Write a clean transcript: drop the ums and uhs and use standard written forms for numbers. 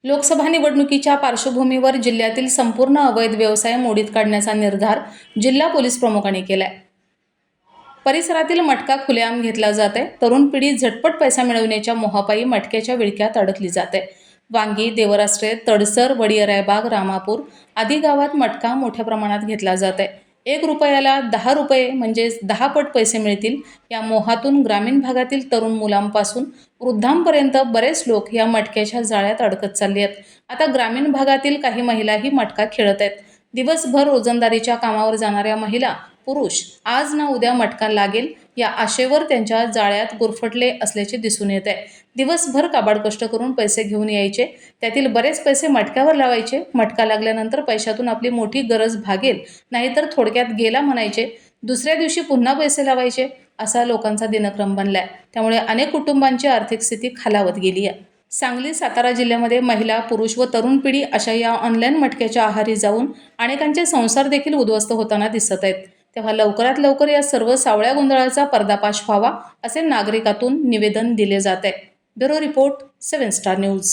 लोकसभा निवडणुकीच्या पार्श्वभूमीवर जिल्ह्यातील संपूर्ण अवैध व्यवसाय मोडीत काढण्याचा निर्धार जिल्हा पोलीस प्रमुखांनी केलाय। परिसरातील मटका खुलेआम घेतला जात आहे। तरुण पिढी झटपट पैसा मिळवण्याच्या मोहापायी मटक्याच्या विळख्यात अडकली जाते। वांगी, देवराष्ट्रे, तडसर, वडियरायबाग, रामापूर आदी गावात मटका मोठ्या प्रमाणात घेतला जात आहे। 1 रुपयाला 10 रुपये म्हणजेच 10 पट पैसे मिळतील या मोहातून ग्रामीण भागातील तरुण मुलांपासून वृद्धांपर्यंत बरेच लोक या मटक्याच्या जाळ्यात अडकत चालले आहेत। आता ग्रामीण भागातील काही महिलाही मटका खेळत आहेत। दिवसभर रोजंदारीच्या कामावर जाणाऱ्या महिला, पुरुष आज ना उद्या मटका लागेल या आशेवर त्यांच्या जाळ्यात गुरफटले असल्याचे दिसून येत आहे। दिवसभर काबाड कष्ट करून पैसे घेऊन यायचे, त्यातील बरेच पैसे मटक्यावर लावायचे। मटका लागल्यानंतर पैशातून आपली मोठी गरज भागेल, नाहीतर थोडक्यात गेला म्हणायचे। दुसऱ्या दिवशी पुन्हा पैसे लावायचे, असा लोकांचा दिनक्रम बनलाय। त्यामुळे अनेक कुटुंबांची आर्थिक स्थिती खालावत गेली आहे। सांगली, सातारा जिल्ह्यामध्ये महिला, पुरुष व तरुण पिढी अशा या ऑनलाईन मटक्याच्या आहारी जाऊन अनेकांचे संसार देखील उद्ध्वस्त होताना दिसत आहेत। तेव्हा लवकरात लवकर या सर्व सावळ्या गोंधळाचा पर्दाफाश व्हावा असे नागरिकातून निवेदन दिले जात आहे। Bureau report, 7 star news.